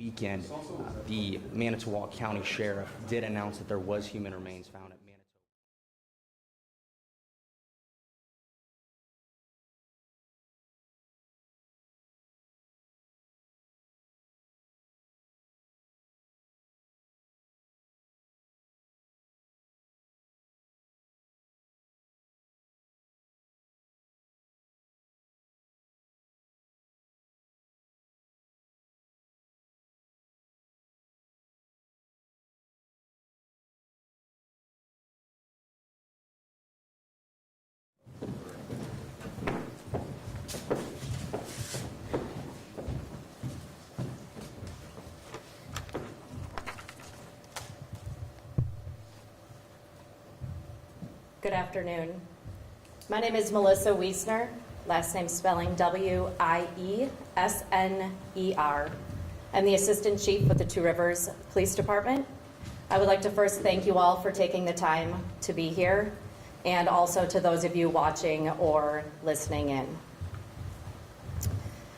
Weekend, the Manitowoc County Sheriff did announce that there was human remains found at Manitowoc. Good afternoon. My name is Melissa Wiesner, last name spelling W-I-E-S-N-E-R. I'm the Assistant Chief with the Two Rivers Police Department. I would like to first thank you all for taking the time to be here, and also to those of you watching or listening in.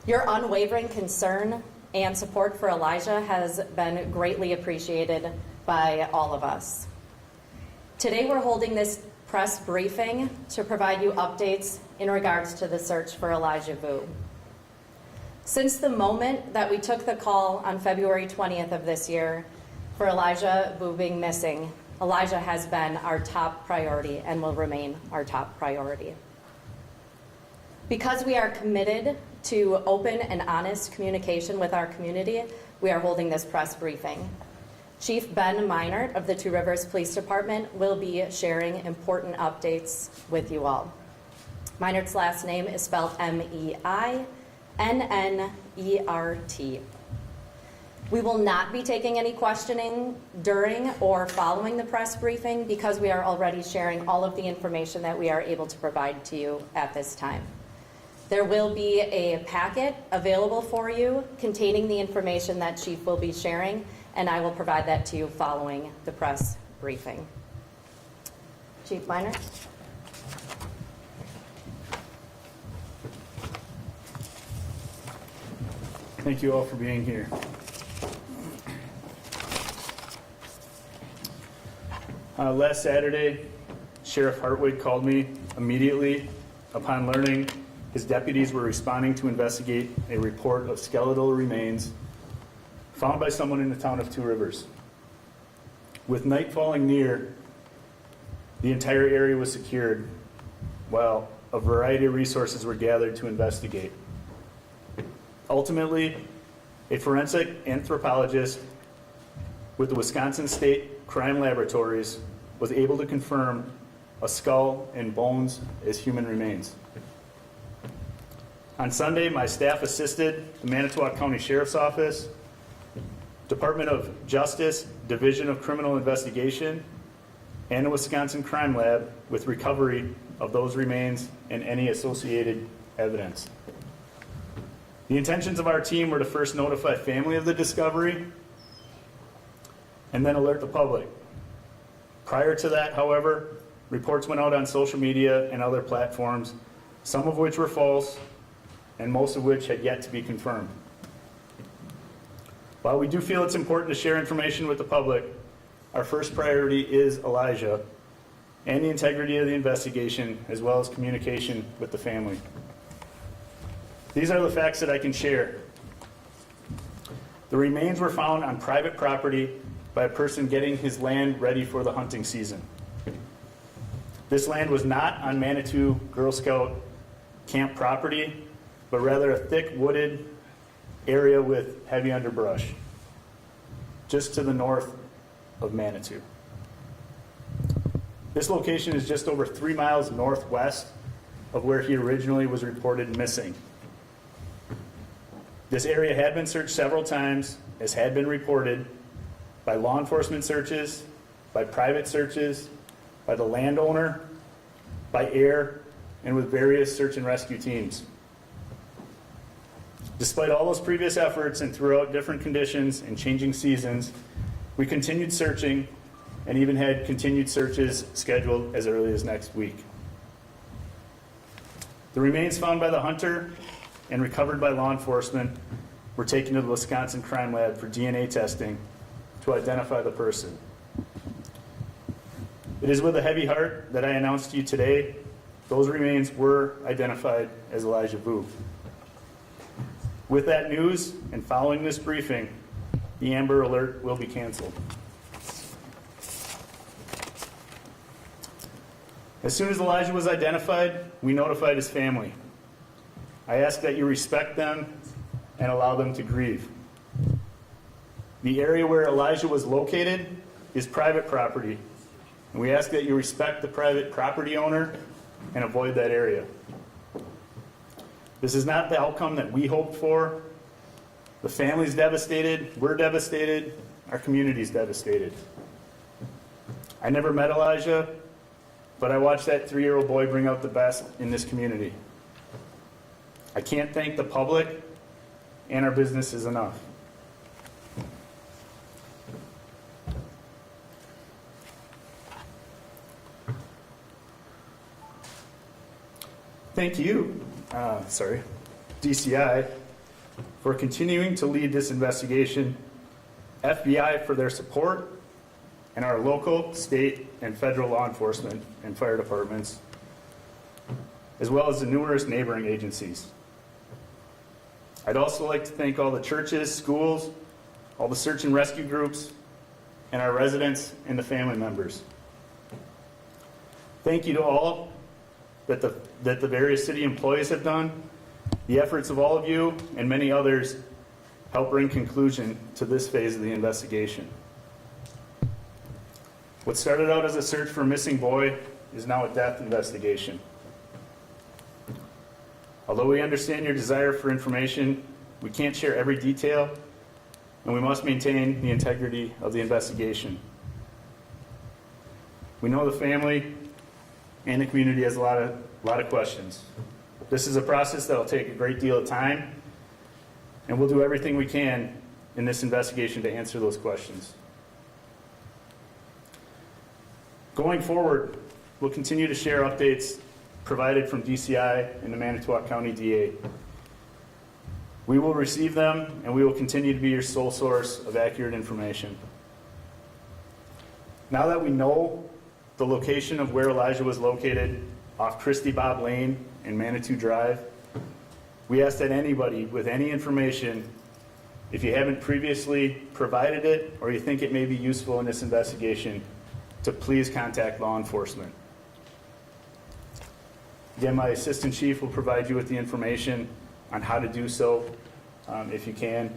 Your unwavering concern and support for Elijah has been greatly appreciated by all of us. Today we're holding this press briefing to provide you updates in regards to the search for Elijah Vue. Since the moment that we took the call on February 20th of this year for Elijah Vue being missing, Elijah has been our top priority and will remain our top priority. Because we are committed to open and honest communication with our community, we are holding this press briefing. Chief Ben Meinert of the Two Rivers Police Department will be sharing important updates with you all. Meinert's last name is spelled M-E-I-N-N-E-R-T. We will not be taking any questioning during or following the press briefing because we are already sharing all of the information that we are able to provide to you at this time. There will be a packet available for you containing the information that Chief will be sharing, and I will provide that to you following the press briefing. Chief Meinert. Thank you all for being here. Last Saturday, Sheriff Hartwig called me immediately upon learning his deputies were responding to investigate a report of skeletal remains found by someone in the town of Two Rivers. With night falling near, the entire area was secured while a variety of resources were gathered to investigate. Ultimately, a forensic anthropologist with the Wisconsin State Crime Laboratories was able to confirm a skull and bones as human remains. On Sunday, my staff assisted the Manitowoc County Sheriff's Office, Department of Justice, Division of Criminal Investigation, and the Wisconsin Crime Lab with recovery of those remains and any associated evidence. The intentions of our team were to first notify family of the discovery and then alert the public. Prior to that, however, reports went out on social media and other platforms, some of which were false and most of which had yet to be confirmed. While we do feel it's important to share information with the public, our first priority is Elijah and the integrity of the investigation, as well as communication with the family. These are the facts that I can share. The remains were found on private property by a person getting his land ready for the hunting season. This land was not on Manitou Girl Scout camp property, but rather a thick wooded area with heavy underbrush, just to the north of Manitou. This location is just over 3 miles northwest of where he originally was reported missing. This area had been searched several times, as had been reported, by law enforcement searches, by private searches, by the landowner, by air, and with various search and rescue teams. Despite all those previous efforts and throughout different conditions and changing seasons, we continued searching and even had continued searches scheduled as early as next week. The remains found by the hunter and recovered by law enforcement were taken to the Wisconsin Crime Lab for DNA testing to identify the person. It is with a heavy heart that I announce to you today those remains were identified as Elijah Vue. With that news and following this briefing, the Amber Alert will be canceled. As soon as Elijah was identified, we notified his family. I ask that you respect them and allow them to grieve. The area where Elijah was located is private property, and we ask that you respect the private property owner and avoid that area. This is not the outcome that we hoped for. The family's devastated, we're devastated, our community's devastated. I never met Elijah, but I watched that 3-year-old boy bring out the best in this community. I can't thank the public and our businesses enough. Thank you, DCI, for continuing to lead this investigation, FBI for their support, and our local, state, and federal law enforcement and fire departments, as well as the numerous neighboring agencies. I'd also like to thank all the churches, schools, all the search and rescue groups, and our residents and the family members. Thank you to all that the various city employees have done. The efforts of all of you and many others help bring conclusion to this phase of the investigation. What started out as a search for a missing boy is now a death investigation. Although we understand your desire for information, we can't share every detail, and we must maintain the integrity of the investigation. We know the family and the community has a lot of questions. This is a process that will take a great deal of time, and we'll do everything we can in this investigation to answer those questions. Going forward, we'll continue to share updates provided from DCI and the Manitowoc County DA. We will receive them, and we will continue to be your sole source of accurate information. Now that we know the location of where Elijah was located off Christy Bob Lane and Manitou Drive, we ask that anybody with any information, if you haven't previously provided it or you think it may be useful in this investigation, to please contact law enforcement. Again, my assistant chief will provide you with the information on how to do so if you can.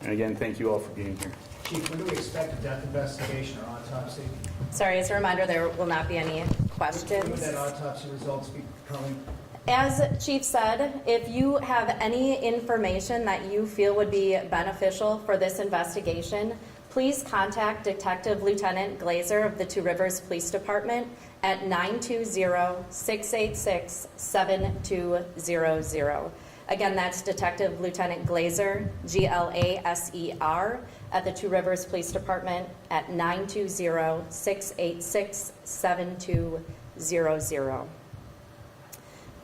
And again, thank you all for being here. Chief, when do we expect a death investigation or autopsy? Sorry, as a reminder, there will not be any When would questions. that autopsy results be coming? As Chief said, if you have any information that you feel would be beneficial for this investigation, please contact Detective Lieutenant Glazer of the Two Rivers Police Department at 920-686-7200. Again, that's Detective Lieutenant Glazer, Glaser, at the Two Rivers Police Department at 920-686-7200.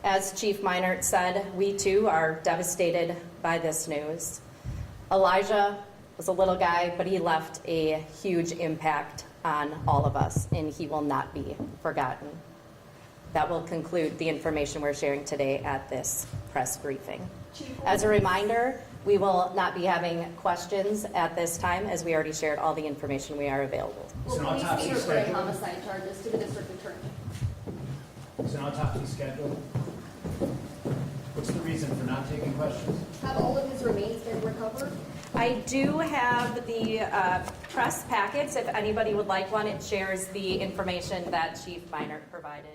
As Chief Meinert said, we too are devastated by this news. Elijah was a little guy, but he left a huge impact on all of us, and he will not be forgotten. That will conclude the information we're sharing today at this press briefing. As a reminder, we will not be having questions at this time, as we already shared all the information we are available. Is an Will police autopsy be reporting scheduled? homicide charges to the district attorney? Is an autopsy scheduled? What's the reason for not taking questions? Have all of his remains been recovered? I do have the press packets. If anybody would like one, it shares the information that Chief Meinert provided.